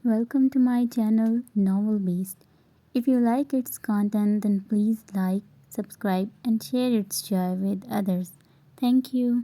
Welcome to my channel Novel Beast. If you like its content, then please like, subscribe, and share its joy with others. Thank you.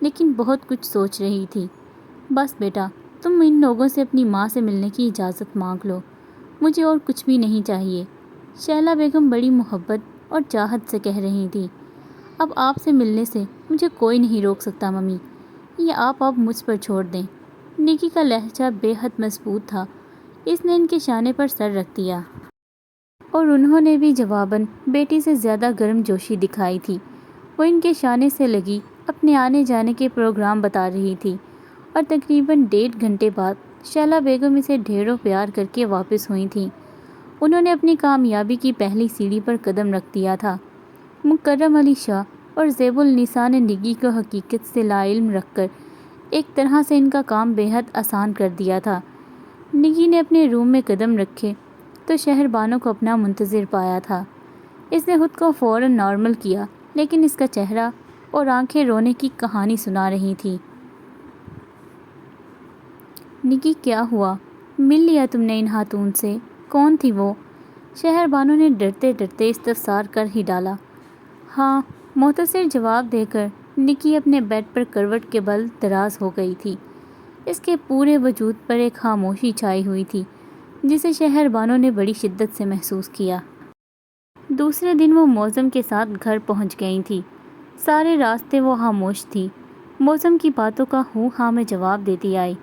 لیکن بہت کچھ سوچ رہی تھی۔ بس بیٹا، تم ان لوگوں سے اپنی ماں سے ملنے کی اجازت مانگ لو، مجھے اور کچھ بھی نہیں چاہیے۔ شہلا بیگم بڑی محبت اور چاہت سے کہہ رہی تھی۔ اب آپ سے ملنے سے مجھے کوئی نہیں روک سکتا ممی، یہ آپ اب مجھ پر چھوڑ دیں۔ نکی کا لہجہ بے حد مضبوط تھا۔ اس نے ان کے شانے پر سر رکھ دیا اور انہوں نے بھی جواباً بیٹی سے زیادہ گرم جوشی دکھائی تھی۔ وہ ان کے شانے سے لگی اپنے آنے جانے کے پروگرام بتا رہی تھی اور تقریباً 1.5 گھنٹے بعد شہلا بیگم اسے ڈھیروں پیار کر کے واپس ہوئی تھیں۔ انہوں نے اپنی کامیابی کی پہلی سیڑھی پر قدم رکھ دیا تھا۔ مکرم علی شاہ اور زیب النساء نے نگی کو حقیقت سے لا علم رکھ کر ایک طرح سے ان کا کام بے حد آسان کر دیا تھا۔ نگی نے اپنے روم میں قدم رکھے تو شہر بانو کو اپنا منتظر پایا تھا۔ اس نے خود کو فوراً نارمل کیا، لیکن اس کا چہرہ اور آنکھیں رونے کی کہانی سنا رہی تھی۔ نگی، کیا ہوا؟ مل لیا تم نے ان خاتون سے؟ کون تھی وہ؟ شہر بانو نے ڈرتے ڈرتے استفسار کر ہی ڈالا۔ ہاں، مختصر جواب دے کر نکی اپنے بیڈ پر کروٹ کے بل دراز ہو گئی تھی۔ اس کے پورے وجود پر ایک خاموشی چھائی ہوئی تھی جسے شہر بانو نے بڑی شدت سے محسوس کیا۔ دوسرے دن وہ موزم کے ساتھ گھر پہنچ گئی تھی۔ سارے راستے وہ خاموش تھی، موزم کی باتوں کا ہوں ہاں میں جواب دیتی آئی۔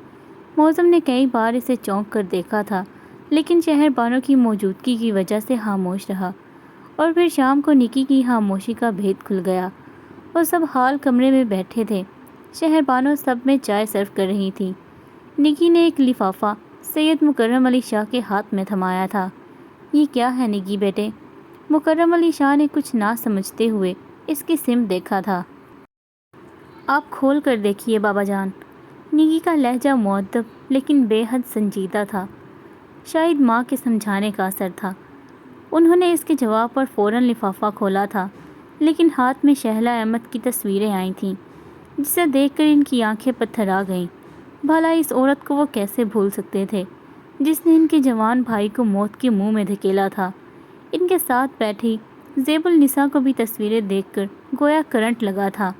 موزم نے کئی بار اسے چونک کر دیکھا تھا، لیکن شہر بانو کی موجودگی کی وجہ سے خاموش رہا۔ اور پھر شام کو نکی کی خاموشی کا بھید کھل گیا۔ وہ سب ہال کمرے میں بیٹھے تھے۔ شہر بانو سب میں چائے سرو کر رہی تھی۔ نکی نے ایک لفافہ سید مکرم علی شاہ کے ہاتھ میں تھمایا تھا۔ یہ کیا ہے نگی بیٹے؟ مکرم علی شاہ نے کچھ نہ سمجھتے ہوئے اس کی سمت دیکھا تھا۔ آپ کھول کر دیکھیے بابا جان۔ نگی کا لہجہ مؤدب لیکن بے حد سنجیدہ تھا۔ شاید ماں کے سمجھانے کا اثر تھا۔ انہوں نے اس کے جواب پر فوراً لفافہ کھولا تھا، لیکن ہاتھ میں شہلا احمد کی تصویریں آئی تھیں جسے دیکھ کر ان کی آنکھیں پتھر آ گئیں۔ بھلا اس عورت کو وہ کیسے بھول سکتے تھے جس نے ان کے جوان بھائی کو موت کے منہ میں دھکیلا تھا؟ ان کے ساتھ بیٹھی زیب النساء کو بھی تصویریں دیکھ کر گویا کرنٹ لگا تھا۔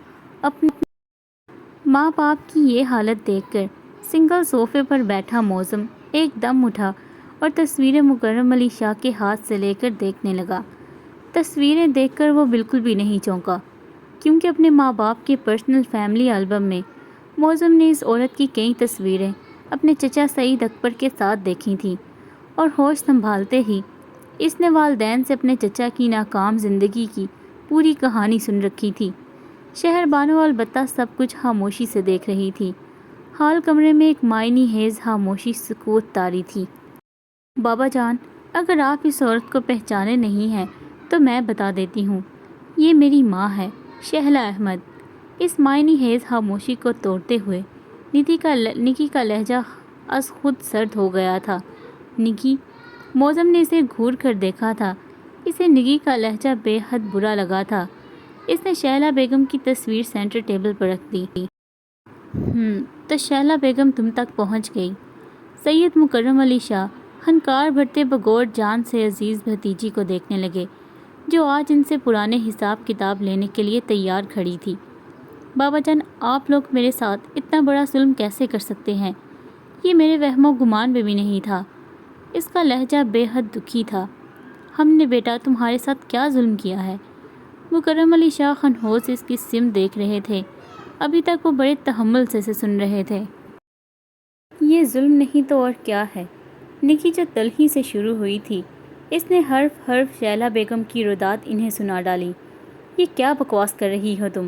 اپنے ماں باپ کی یہ حالت دیکھ کر سنگل صوفے پر بیٹھا موزم ایک دم اٹھا اور تصویریں مکرم علی شاہ کے ہاتھ سے لے کر دیکھنے لگا۔ تصویریں دیکھ کر وہ بالکل بھی نہیں چونکا، کیونکہ اپنے ماں باپ کے پرسنل فیملی البم میں موزم نے اس عورت کی کئی تصویریں اپنے چچا سعید اکبر کے ساتھ دیکھی تھیں، اور ہوش سنبھالتے ہی اس نے والدین سے اپنے چچا کی ناکام زندگی کی پوری کہانی سن رکھی تھی۔ شہر بانو البتہ سب کچھ خاموشی سے دیکھ رہی تھی۔ ہال کمرے میں ایک معنی خیز خاموشی سکوت طاری تھی۔ بابا جان، اگر آپ اس عورت کو پہچانے نہیں ہیں تو میں بتا دیتی ہوں، یہ میری ماں ہے، شہلا احمد۔ اس معنی خیز خاموشی کو توڑتے ہوئے نکی کا لہجہ از خود سرد ہو گیا تھا۔ نکی، موزم نے اسے گھور کر دیکھا تھا۔ اسے نکی کا لہجہ بے حد برا لگا تھا۔ اس نے شہلا بیگم کی تصویر سینٹر ٹیبل پر رکھ دی۔ تو شہلا بیگم تم تک پہنچ گئی۔ سید مکرم علی شاہ ہنکار بھرتے بغور جان سے عزیز بھتیجی کو دیکھنے لگے، جو آج ان سے پرانے حساب کتاب لینے کے لیے تیار کھڑی تھی۔ بابا جان، آپ لوگ میرے ساتھ اتنا بڑا ظلم کیسے کر سکتے ہیں؟ یہ میرے وہم و گمان میں بھی نہیں تھا۔ اس کا لہجہ بے حد دکھی تھا۔ ہم نے بیٹا تمہارے ساتھ کیا ظلم کیا ہے؟ مکرم علی شاہ خنہوس اس کی سمت دیکھ رہے تھے۔ ابھی تک وہ بڑے تحمل سے سن رہے تھے۔ یہ ظلم نہیں تو اور کیا ہے؟ نکی جو تلخی سے شروع ہوئی تھی، اس نے حرف حرف شہلا بیگم کی رودات انہیں سنا ڈالی۔ یہ کیا بکواس کر رہی ہو تم؟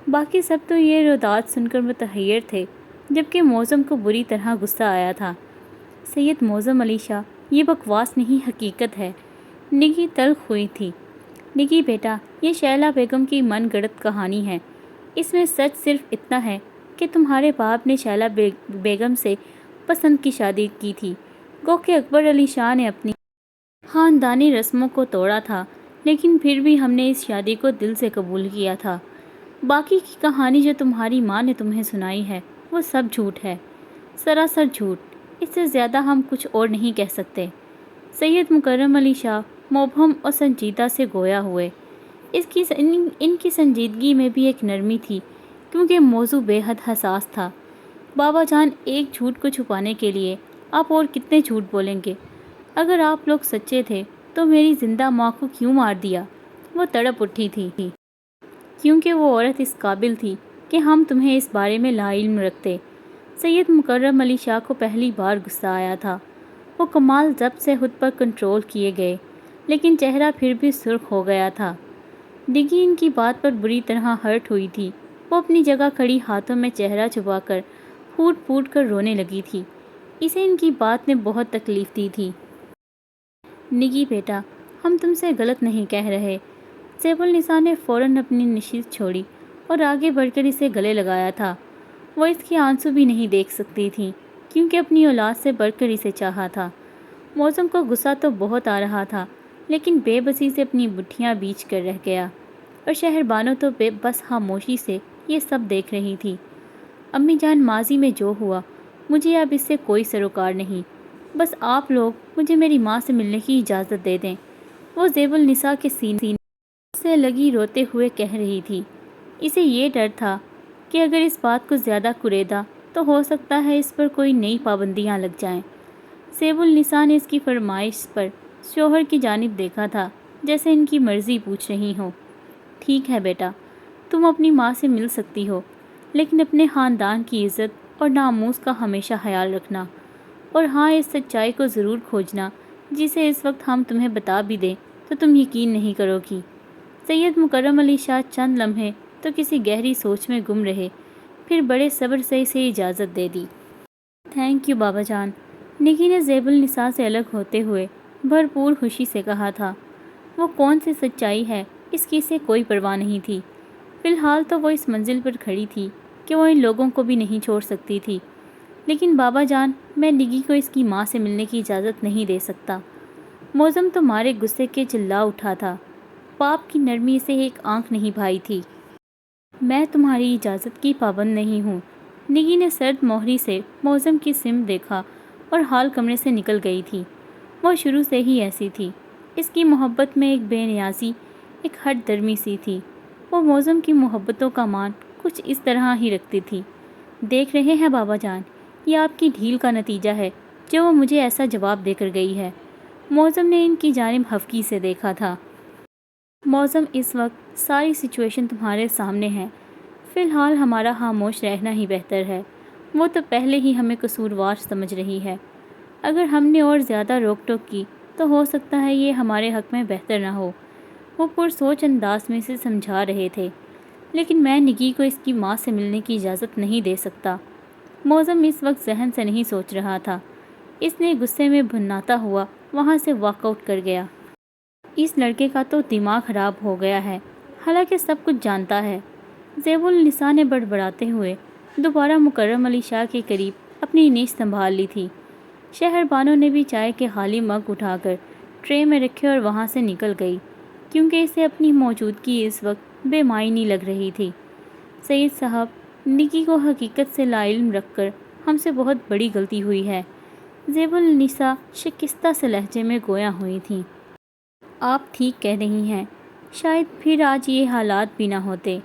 باقی سب تو یہ رودات سن کر متحیر تھے، جبکہ موزم کو بری طرح غصہ آیا تھا۔ سید موزم علی شاہ، یہ بکواس نہیں، حقیقت ہے۔ نکی تلخ ہوئی تھی۔ نکی بیٹا، یہ شہلا بیگم کی من گڑت کہانی ہے۔ اس میں سچ صرف اتنا ہے کہ تمہارے باپ نے شہلا بیگم سے پسند کی شادی کی تھی۔ گو کہ اکبر علی شاہ نے اپنی خاندانی رسموں کو توڑا تھا، لیکن پھر بھی ہم نے اس شادی کو دل سے قبول کیا تھا۔ باقی کی کہانی جو تمہاری ماں نے تمہیں سنائی ہے وہ سب جھوٹ ہے، سراسر جھوٹ۔ اس سے زیادہ ہم کچھ اور نہیں کہہ سکتے۔ سید مکرم علی شاہ مبہم اور سنجیدہ سے گویا ہوئے۔ ان کی سنجیدگی میں بھی ایک نرمی تھی، کیونکہ موضوع بے حد حساس تھا۔ بابا جان، ایک جھوٹ کو چھپانے کے لیے آپ اور کتنے جھوٹ بولیں گے؟ اگر آپ لوگ سچے تھے تو میری زندہ ماں کو کیوں مار دیا؟ وہ تڑپ اٹھی تھی، کیونکہ وہ عورت اس قابل تھی کہ ہم تمہیں اس بارے میں لا علم رکھتے۔ سید مکرم علی شاہ کو پہلی بار غصہ آیا تھا۔ وہ کمال ضبط سے خود پر کنٹرول کیے گئے، لیکن چہرہ پھر بھی سرخ ہو گیا تھا۔ ڈگی ان کی بات پر بری طرح ہرٹ ہوئی تھی۔ وہ اپنی جگہ کھڑی ہاتھوں میں چہرہ چھپا کر پھوٹ پھوٹ کر رونے لگی تھی۔ اسے ان کی بات نے بہت تکلیف دی تھی۔ نگی بیٹا، ہم تم سے غلط نہیں کہہ رہے۔ سیف النساء نے فوراً اپنی نشست چھوڑی اور آگے بڑھ کر اسے گلے لگایا تھا۔ وہ اس کے آنسو بھی نہیں دیکھ سکتی تھی، کیونکہ اپنی اولاد سے بڑھ کر اسے چاہا تھا۔ موسم کو غصہ تو بہت آ رہا تھا، لیکن بے بسی سے اپنی بٹھیاں بیچ کر رہ گیا، اور شہر بانو تو بس خاموشی سے یہ سب دیکھ رہی تھی۔ امی جان، ماضی میں جو ہوا مجھے اب اس سے کوئی سروکار نہیں، بس آپ لوگ مجھے میری ماں سے ملنے کی اجازت دے دیں۔ وہ زیب النساء کے سینے سے لگی روتے ہوئے کہہ رہی تھی۔ اسے یہ ڈر تھا کہ اگر اس بات کو زیادہ کریدا تو ہو سکتا ہے اس پر کوئی نئی پابندیاں لگ جائیں۔ زیب النساء نے اس کی فرمائش پر شوہر کی جانب دیکھا تھا، جیسے ان کی مرضی پوچھ رہی ہو۔ ٹھیک ہے بیٹا، تم اپنی ماں سے مل سکتی ہو، لیکن اپنے خاندان کی عزت اور ناموس کا ہمیشہ خیال رکھنا، اور ہاں، اس سچائی کو ضرور کھوجنا جسے اس وقت ہم تمہیں بتا بھی دیں تو تم یقین نہیں کرو گی۔ سید مکرم علی شاہ چند لمحے تو کسی گہری سوچ میں گم رہے، پھر بڑے صبر سے اسے اجازت دے دی۔ تھینک یو بابا جان، نگی نے زیب النساء سے الگ ہوتے ہوئے بھرپور خوشی سے کہا تھا۔ وہ کون سی سچائی ہے اس کی اسے کوئی پرواہ نہیں تھی۔ فی الحال تو وہ اس منزل پر کھڑی تھی کہ وہ ان لوگوں کو بھی نہیں چھوڑ سکتی تھی۔ لیکن بابا جان، میں نگی کو اس کی ماں سے ملنے کی اجازت نہیں دے سکتا۔ موزم تو مارے غصے کے چلا اٹھا تھا۔ باپ کی نرمی سے ایک آنکھ نہیں بھائی تھی۔ میں تمہاری اجازت کی پابند نہیں ہوں۔ نگی نے سرد مہری سے موزم کی سمت دیکھا اور حال کمرے سے نکل گئی تھی۔ وہ شروع سے ہی ایسی تھی۔ اس کی محبت میں ایک بے نیازی، ایک ہٹ درمی سی تھی۔ وہ موزم کی محبتوں کا مان کچھ اس طرح ہی رکھتی تھی۔ دیکھ رہے ہیں بابا جان، یہ آپ کی ڈھیل کا نتیجہ ہے جو وہ مجھے ایسا جواب دے کر گئی ہے۔ موزم نے ان کی جانب خفگی سے دیکھا تھا۔ موزم، اس وقت ساری سچویشن تمہارے سامنے ہے۔ فی الحال ہمارا خاموش رہنا ہی بہتر ہے۔ وہ تو پہلے ہی ہمیں قصوروار سمجھ رہی ہے۔ اگر ہم نے اور زیادہ روک ٹوک کی تو ہو سکتا ہے یہ ہمارے حق میں بہتر نہ ہو۔ وہ پرسوچ انداز میں سے سمجھا رہے تھے۔ لیکن میں نگی کو اس کی ماں سے ملنے کی اجازت نہیں دے سکتا۔ موزم اس وقت ذہن سے نہیں سوچ رہا تھا۔ اس نے غصے میں بھناتا ہوا وہاں سے واک آؤٹ کر گیا۔ اس لڑکے کا تو دماغ خراب ہو گیا ہے، حالانکہ سب کچھ جانتا ہے۔ زیب النساء نے بڑبڑاتے ہوئے دوبارہ مکرم علی شاہ کے قریب اپنی نشست سنبھال لی تھی۔ شہر بانو نے بھی چائے کے خالی مگ اٹھا کر ٹرے میں رکھے اور وہاں سے نکل گئی، کیونکہ اسے اپنی موجودگی اس وقت بے معنی لگ رہی تھی۔ سید صاحب، نگی کو حقیقت سے لا علم رکھ کر ہم سے بہت بڑی غلطی ہوئی ہے۔ زیب النساء شکستہ سے لہجے میں گویا ہوئی تھیں۔ آپ ٹھیک کہہ رہی ہیں، شاید پھر آج یہ حالات بھی نہ ہوتے۔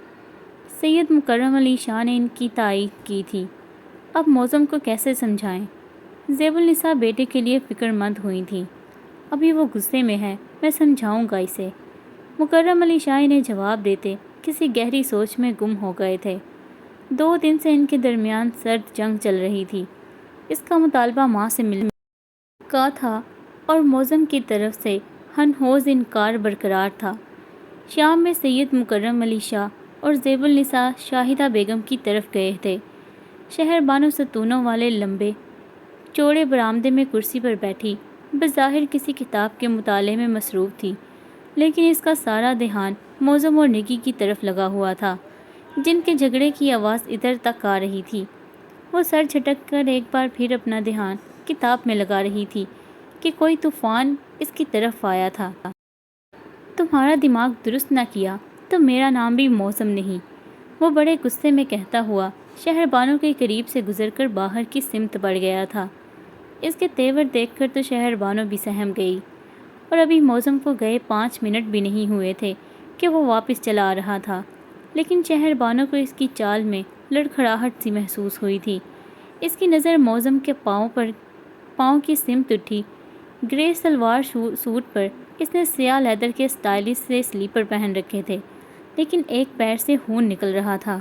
سید مکرم علی شاہ نے ان کی تائید کی تھی۔ اب موزم کو کیسے سمجھائیں؟ زیب النساء بیٹے کے لیے فکر مند ہوئی تھیں۔ ابھی وہ غصے میں ہے، میں سمجھاؤں گا اسے۔ مکرم علی شاہ انہیں جواب دیتے کسی گہری سوچ میں گم ہو گئے تھے۔ 2 دن سے ان کے درمیان سرد جنگ چل رہی تھی۔ اس کا مطالبہ ماں سے ملنے کا تھا اور موزم کی طرف سے ہنہوز انکار برقرار تھا۔ شام میں سید مکرم علی شاہ اور زیب النساء شاہدہ بیگم کی طرف گئے تھے۔ شہر بانو ستونوں والے لمبے چوڑے برآمدے میں کرسی پر بیٹھی بظاہر کسی کتاب کے مطالعے میں مصروف تھی، لیکن اس کا سارا دھیان موزم اور نگی کی طرف لگا ہوا تھا، جن کے جھگڑے کی آواز ادھر تک آ رہی تھی۔ وہ سر جھٹک کر ایک بار پھر اپنا دھیان کتاب میں لگا رہی تھی کہ کوئی طوفان اس کی طرف آیا تھا۔ تمہارا دماغ درست نہ کیا تو میرا نام بھی موزم نہیں، وہ بڑے غصے میں کہتا ہوا شہر بانو کے قریب سے گزر کر باہر کی سمت بڑھ گیا تھا۔ اس کے تیور دیکھ کر تو شہر بانو بھی سہم گئی، اور ابھی موزم کو گئے 5 منٹ بھی نہیں ہوئے تھے کہ وہ واپس چلا آ رہا تھا۔ لیکن شہر بانو کو اس کی چال میں لڑکھڑاہٹ سی محسوس ہوئی تھی۔ اس کی نظر موزم کے پاؤں کی سمت اٹھی۔ گرے سلوار سوٹ پر اس نے سیاہ لیدر کے سٹائلش سے سلیپر پہن رکھے تھے، لیکن ایک پیر سے خون نکل رہا تھا۔